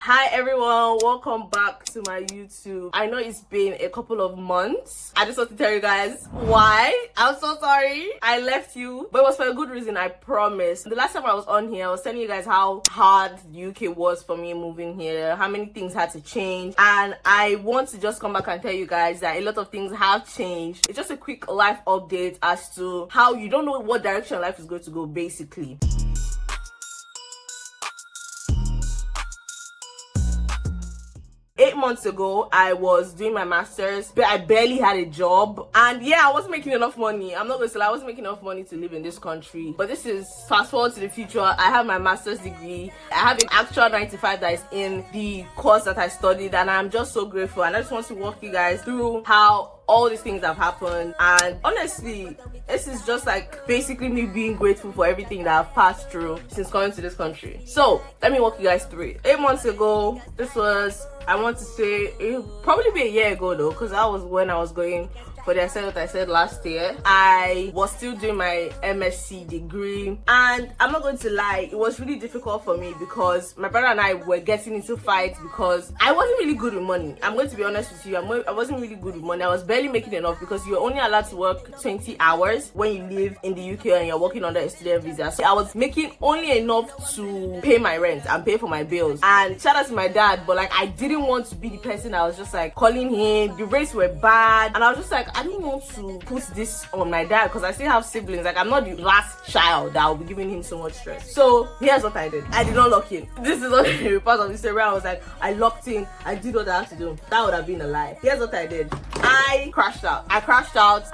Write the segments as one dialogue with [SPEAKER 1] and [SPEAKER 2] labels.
[SPEAKER 1] Hi everyone, welcome back to my YouTube. I know it's been a couple of months. I just want to tell you guys why. I'm so sorry I left you, but it was for a good reason, I promise. The last time I was on here, I was telling you guys how hard the UK was for me moving here, how many things had to change, and I want to just come back and tell you guys that a lot of things have changed. It's just a quick life update as to how you don't know what direction life is going to go, basically. 8 months ago, I was doing my master's, but I barely had a job. And yeah, I wasn't making enough money. I'm not going to say I wasn't making enough money to live in this country. But this is fast forward to the future. I have my master's degree. I have an actual 9 to 5 that is in the course that I studied. And I'm just so grateful. And I just want to walk you guys through how all these things have happened. And honestly, this is just like basically me being grateful for everything that I've passed through since coming to this country. So let me walk you guys through it. 8 months ago, this was, I want to say, it'll probably be a year ago though, because that was when I was going for the what I said last year. I was still doing my MSc degree, and I'm not going to lie, it was really difficult for me because my brother and I were getting into fights because I wasn't really good with money. I'm going to be honest with you, I wasn't really good with money. I was barely making enough because you're only allowed to work 20 hours when you live in the UK and you're working under a student visa. So I was making only enough to pay my rent and pay for my bills. And shout out to my dad, but like I didn't want to be the person that was just like calling him. The rates were bad, and I was just like, I don't want to put this on my dad because I still have siblings. Like, I'm not the last child that will be giving him so much stress. So here's what I did. I did not lock in. This is not a part of the story where I was like, I locked in, I did what I had to do. That would have been a lie. Here's what I did. I crashed out.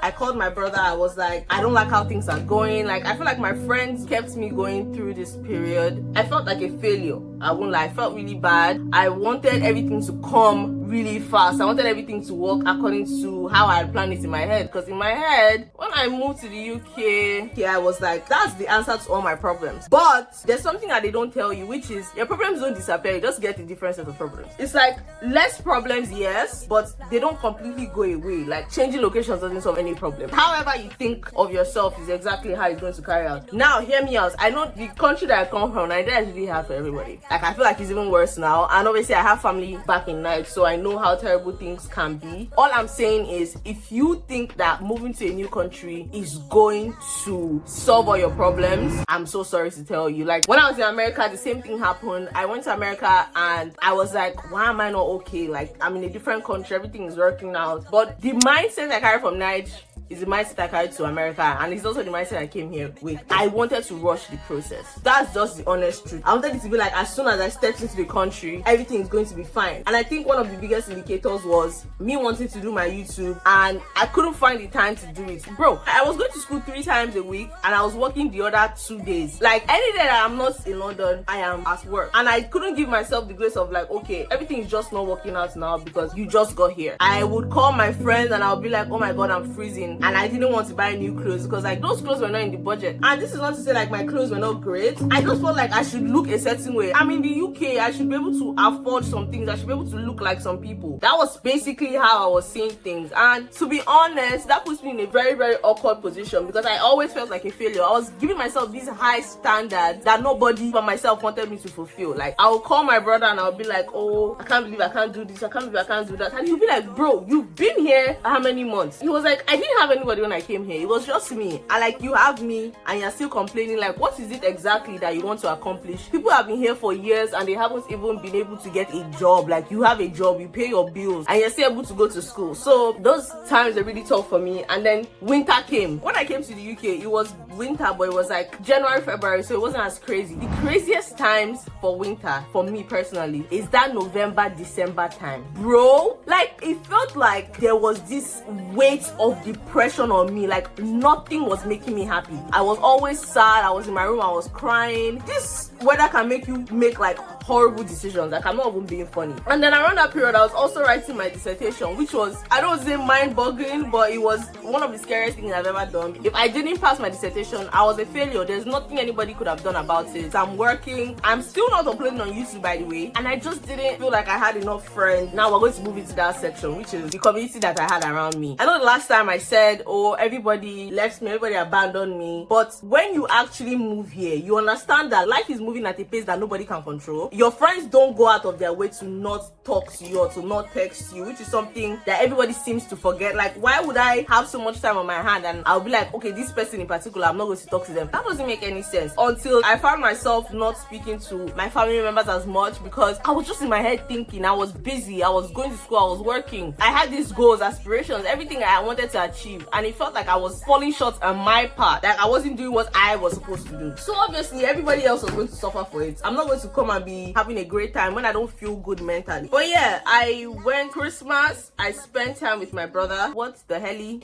[SPEAKER 1] I called my brother. I was like, I don't like how things are going. Like, I feel like my friends kept me going through this period. I felt like a failure. I won't lie. I felt really bad. I wanted everything to come really fast. I wanted everything to work according to how I had planned it in my head. Because in my head, when I moved to the UK, I was like, that's the answer to all my problems. But there's something that they don't tell you, which is your problems don't disappear. You just get a different set of problems. It's like less problems, yes, but they don't completely go away. Like changing locations doesn't solve any problem. However you think of yourself is exactly how it's going to carry out. Now, hear me out. I know the country that I come from, Nigeria is really hard for everybody. Like, I feel like it's even worse now. And obviously, I have family back in Nigeria, so I know how terrible things can be. All I'm saying is, if you think that moving to a new country is going to solve all your problems, I'm so sorry to tell you. Like, when I was in America, the same thing happened. I went to America and I was like, why am I not okay? Like, I'm in a different country, everything is working out. But the mindset I carry from Nigeria is the mindset I carried to America, and it's also the mindset I came here with. I wanted to rush the process. That's just the honest truth. I wanted it to be like, as soon as I stepped into the country, everything is going to be fine. And I think one of the biggest indicators was me wanting to do my YouTube, and I couldn't find the time to do it. Bro, I was going to school 3 times a week, and I was working the other 2 days. Like, any day that I'm not in London, I am at work. And I couldn't give myself the grace of like, okay, everything is just not working out now because you just got here. I would call my friends and I'll be like, oh my god, I'm freezing. And I didn't want to buy new clothes because like those clothes were not in the budget. And this is not to say like my clothes were not great. I just felt like I should look a certain way. I'm in the UK, I should be able to afford some things. I should be able to look like some people. That was basically how I was seeing things. And to be honest, that puts me in a very, very awkward position because I always felt like a failure. I was giving myself these high standards that nobody but myself wanted me to fulfill. Like, I would call my brother and I'll be like, oh, I can't believe I can't do this. I can't believe I can't do that. And he'll be like, bro, you've been here how many months? He was like, I didn't have anybody when I came here. It was just me. And like, you have me and you're still complaining. Like, what is it exactly that you want to accomplish? People have been here for years and they haven't even been able to get a job. Like, you have a job, you pay your bills, and you're still able to go to school. So those times are really tough for me. And then winter came. When I came to the UK, it was winter, but it was like January, February, so it wasn't as crazy. The craziest times for winter for me personally is that November, December time. Bro, like, it felt like there was this weight of depression on me. Like, nothing was making me happy. I was always sad. I was in my room, I was crying. This weather can make you make like horrible decisions. Like, I'm not even being funny. And then around that period, I was also writing my dissertation, which was, I don't say mind-boggling, but it was one of the scariest things I've ever done. If I didn't pass my dissertation, I was a failure. There's nothing anybody could have done about it. So I'm working. I'm still not uploading on YouTube, by the way. And I just didn't feel like I had enough friends. Now we're going to move into that section, which is the community that I had around me. I know the last time I said, oh, everybody left me, everybody abandoned me. But when you actually move here, you understand that life is moving at a pace that nobody can control. your friends don't go out of their way to not talk to you or to not text you, which is something that everybody seems to forget. Like, why would I have so much time on my hand and I'll be like, okay, this person in particular, I'm not going to talk to them? That doesn't make any sense. Until I found myself not speaking to my family members as much, because I was just in my head thinking, I was busy, I was going to school, I was working, I had these goals, aspirations, everything I wanted to achieve, and it felt like I was falling short on my part, like I wasn't doing what I was supposed to do. So obviously everybody else was going to suffer for it. I'm not going to come and be having a great time when I don't feel good mentally. But yeah, I went Christmas, I spent time with my brother. What the hell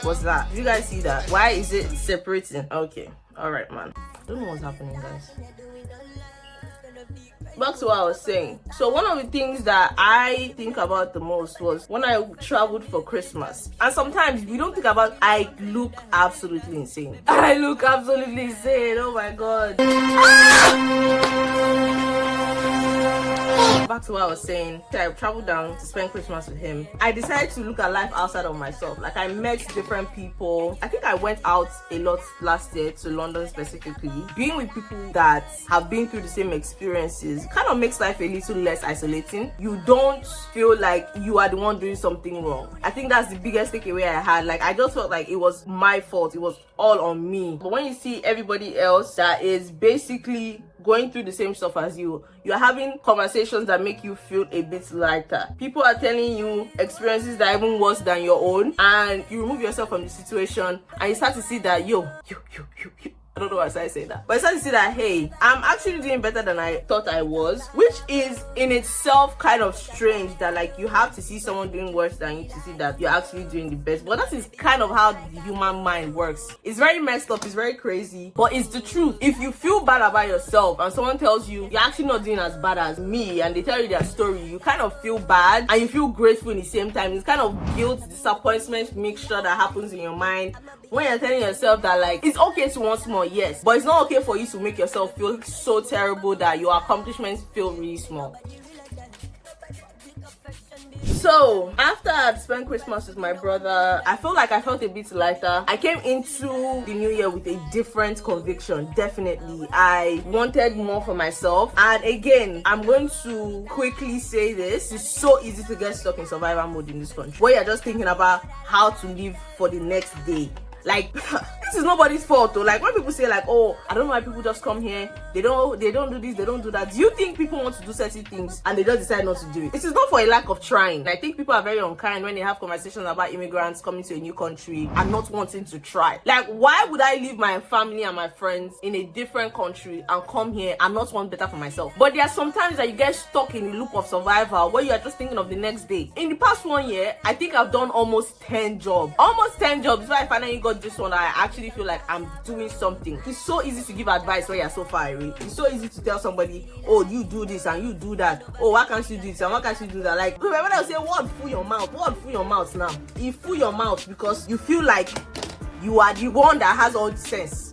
[SPEAKER 1] was that? Did you guys see that? Why is it separating? Okay, all right, man. I don't know what's happening, guys. Back to what I was saying. So one of the things that I think about the most was when I traveled for Christmas. And sometimes we don't think about, I look absolutely insane. I look absolutely insane. Oh my god. Back to what I was saying. I traveled down to spend Christmas with him. I decided to look at life outside of myself. Like, I met different people. I think I went out a lot last year to London specifically. Being with people that have been through the same experiences kind of makes life a little less isolating. You don't feel like you are the one doing something wrong. I think that's the biggest takeaway I had. Like, I just felt like it was my fault. It was all on me. But when you see everybody else that is basically going through the same stuff as you, you're having conversations that make you feel a bit lighter. People are telling you experiences that are even worse than your own, and you remove yourself from the situation and you start to see that I don't know why I say that, but I started to see that, hey, I'm actually doing better than I thought I was, which is in itself kind of strange that, like, you have to see someone doing worse than you to see that you're actually doing the best. But that is kind of how the human mind works. It's very messed up, it's very crazy, but it's the truth. If you feel bad about yourself and someone tells you you're actually not doing as bad as me, and they tell you their story, you kind of feel bad and you feel grateful in the same time. It's kind of guilt, disappointment mixture that happens in your mind when you're telling yourself that, like, it's okay to want more, yes, but it's not okay for you to make yourself feel so terrible that your accomplishments feel really small. So after I'd spent Christmas with my brother, I felt a bit lighter. I came into the new year with a different conviction. Definitely, I wanted more for myself. And again, I'm going to quickly say this: it's so easy to get stuck in survival mode in this country, where you're just thinking about how to live for the next day. Like, this is nobody's fault though. Like, when people say, like, oh, I don't know why people just come here, they don't do this, they don't do that. Do you think people want to do certain things and they just decide not to do it? It is not for a lack of trying. I think people are very unkind when they have conversations about immigrants coming to a new country and not wanting to try. Like, why would I leave my family and my friends in a different country and come here and not want better for myself? But there are sometimes that you get stuck in a loop of survival where you are just thinking of the next day. In the past 1 year, I think I've done almost 10 jobs. Almost 10 jobs before I finally got this one. I actually feel like I'm doing something. It's so easy to give advice when you're so far away. It's so easy to tell somebody, oh, you do this and you do that. Oh, why can't you do this and why can't you do that? Like, remember I say, what fool your mouth? What fool your mouth now? You fool your mouth because you feel like you are the one that has all the sense.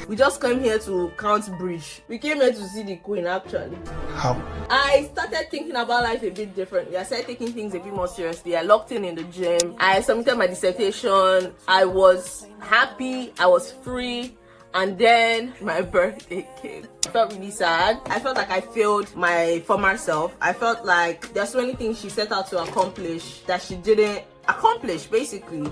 [SPEAKER 1] We just came here to count bridge. We came here to see the queen, actually.
[SPEAKER 2] How?
[SPEAKER 1] I started thinking about life a bit differently. I started taking things a bit more seriously. I locked in the gym. I submitted my dissertation. I was happy. I was free. And then my birthday came. I felt really sad. I felt like I failed my former self. I felt like there's so many things she set out to accomplish that she didn't accomplish, basically.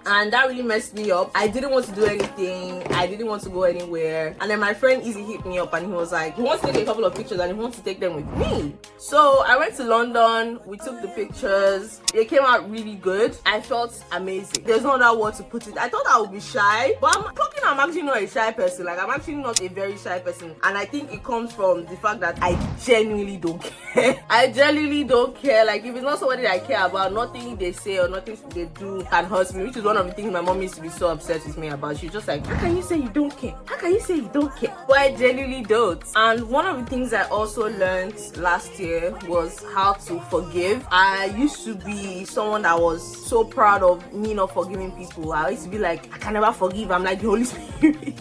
[SPEAKER 1] And that really messed me up. I didn't want to do anything. I didn't want to go anywhere. And then my friend Izzy hit me up and he was like, he wants to take a couple of pictures and he wants to take them with me. So I went to London. We took the pictures. They came out really good. I felt amazing. There's no other word to put it. I thought I would be shy, but I'm actually not a shy person. Like, I'm actually not a very shy person. And I think it comes from the fact that I genuinely don't care. I genuinely don't care. Like, if it's not somebody that I care about, nothing they say or nothing they do can hurt me, which is one of the things my mom used to be so upset with me about. She's just like, how can you say you don't care? How can you say you don't care? But I genuinely don't. And one of the things I also learned last year was how to forgive. I used to be someone that was so proud of me not forgiving people. I used to be like, I can never forgive. I'm like the Holy Spirit.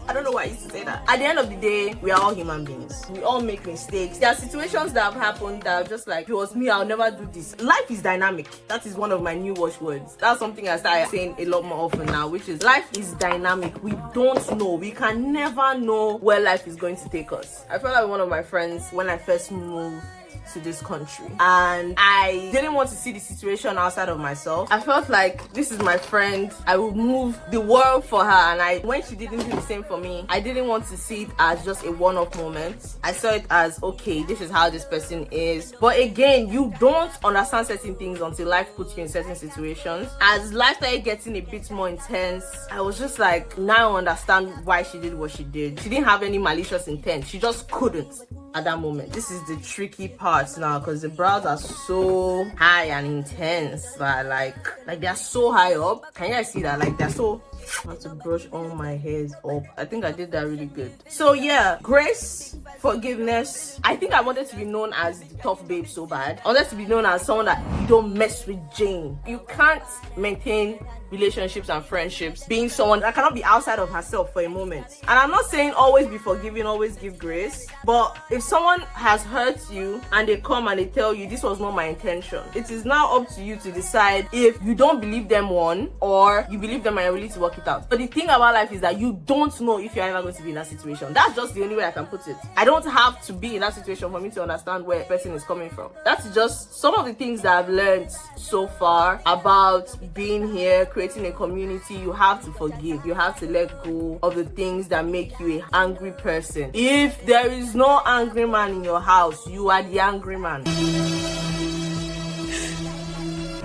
[SPEAKER 1] I don't know why I used to say that. At the end of the day, we are all human beings. We all make mistakes. There are situations that have happened that are just like, if it was me, I'll never do this. Life is dynamic. That is one of my new watchwords. That's something I started saying a lot more often now, which is life is dynamic. We don't know. We can never know where life is going to take us. I felt like one of my friends when I first moved to this country, and I didn't want to see the situation outside of myself. I felt like this is my friend, I would move the world for her, and when she didn't do the same for me, I didn't want to see it as just a one-off moment. I saw it as, okay, this is how this person is. But again, you don't understand certain things until life puts you in certain situations. As life started getting a bit more intense, I was just like, now I understand why she did what she did. She didn't have any malicious intent, she just couldn't at that moment. This is the tricky part now, because the brows are so high and intense that like they're so high up. Can you guys see that? Like they're so, I have to brush all my hairs up. I think I did that really good. So yeah, grace, forgiveness. I think I wanted to be known as the tough babe so bad. I wanted to be known as someone that you don't mess with Jane. You can't maintain relationships and friendships being someone that cannot be outside of herself for a moment. And I'm not saying always be forgiving, always give grace, but if someone has hurt you and they come and they tell you this was not my intention, it is now up to you to decide if you don't believe them, one, or you believe them and you're willing to work it out. But the thing about life is that you don't know if you're ever going to be in that situation. That's just the only way I can put it. I don't have to be in that situation for me to understand where a person is coming from. That's just some of the things that I've learned so far about being here, creating a community. You have to forgive. You have to let go of the things that make you an angry person. If there is no angry man in your house, you are the angry man.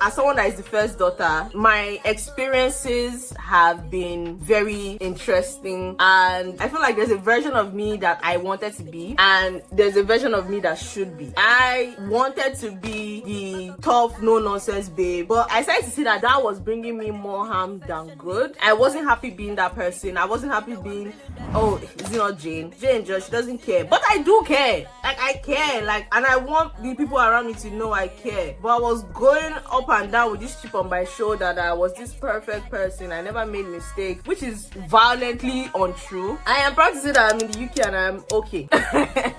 [SPEAKER 1] As someone that is the first daughter, my experiences have been very interesting, and I feel like there's a version of me that I wanted to be, and there's a version of me that should be. I wanted to be the tough, no-nonsense babe, but I started to see that that was bringing me more harm than good. I wasn't happy being that person. I wasn't happy being, oh, is it not Jane? Jane just, she doesn't care. But I do care. Like, I care. Like, and I want the people around me to know I care. But I was going up and down with this chip on my shoulder that I was this perfect person. I never made mistakes, which is violently untrue. I am proud to say that I'm in the UK and I'm okay.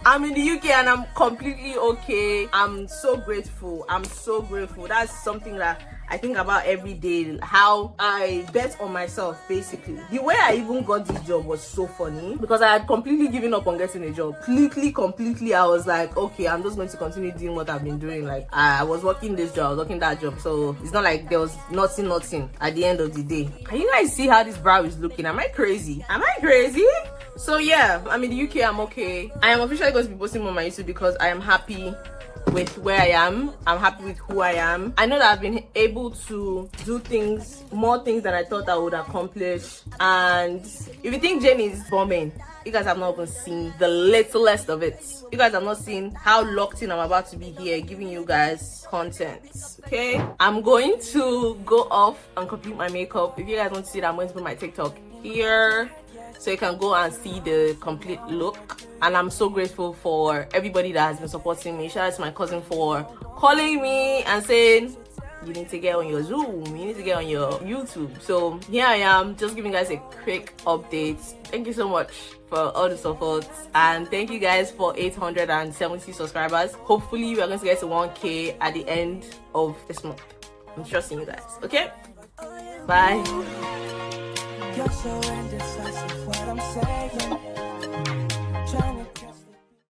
[SPEAKER 1] I'm in the UK and I'm completely okay. I'm so grateful. I'm so grateful. That's something that I think about every day, how I bet on myself, basically. The way I even got this job was so funny because I had completely given up on getting a job. Completely, I was like, okay, I'm just going to continue doing what I've been doing. Like, I was working this job, I was working that job. So it's not like there was nothing at the end of the day. Can you guys see how this brow is looking? Am I crazy? So yeah, I'm in the UK, I'm okay. I am officially going to be posting on my YouTube because I am happy with where I am. I'm happy with who I am. I know that I've been able to do more things than I thought I would accomplish. And if you think Jenny is bombing, you guys have not even seen the littlest of it. You guys have not seen how locked in I'm about to be here giving you guys content. Okay, I'm going to go off and complete my makeup. If you guys want to see that, I'm going to put my TikTok here so you can go and see the complete look. And I'm so grateful for everybody that has been supporting me. Shout out to my cousin for calling me and saying, you need to get on your Zoom, you need to get on your YouTube. So here I am, just giving you guys a quick update. Thank you so much for all the support, and thank you guys for 870 subscribers. Hopefully we are going to get to 1K at the end of this month. I'm trusting you guys. Okay, bye. You're so indecisive what I'm saying.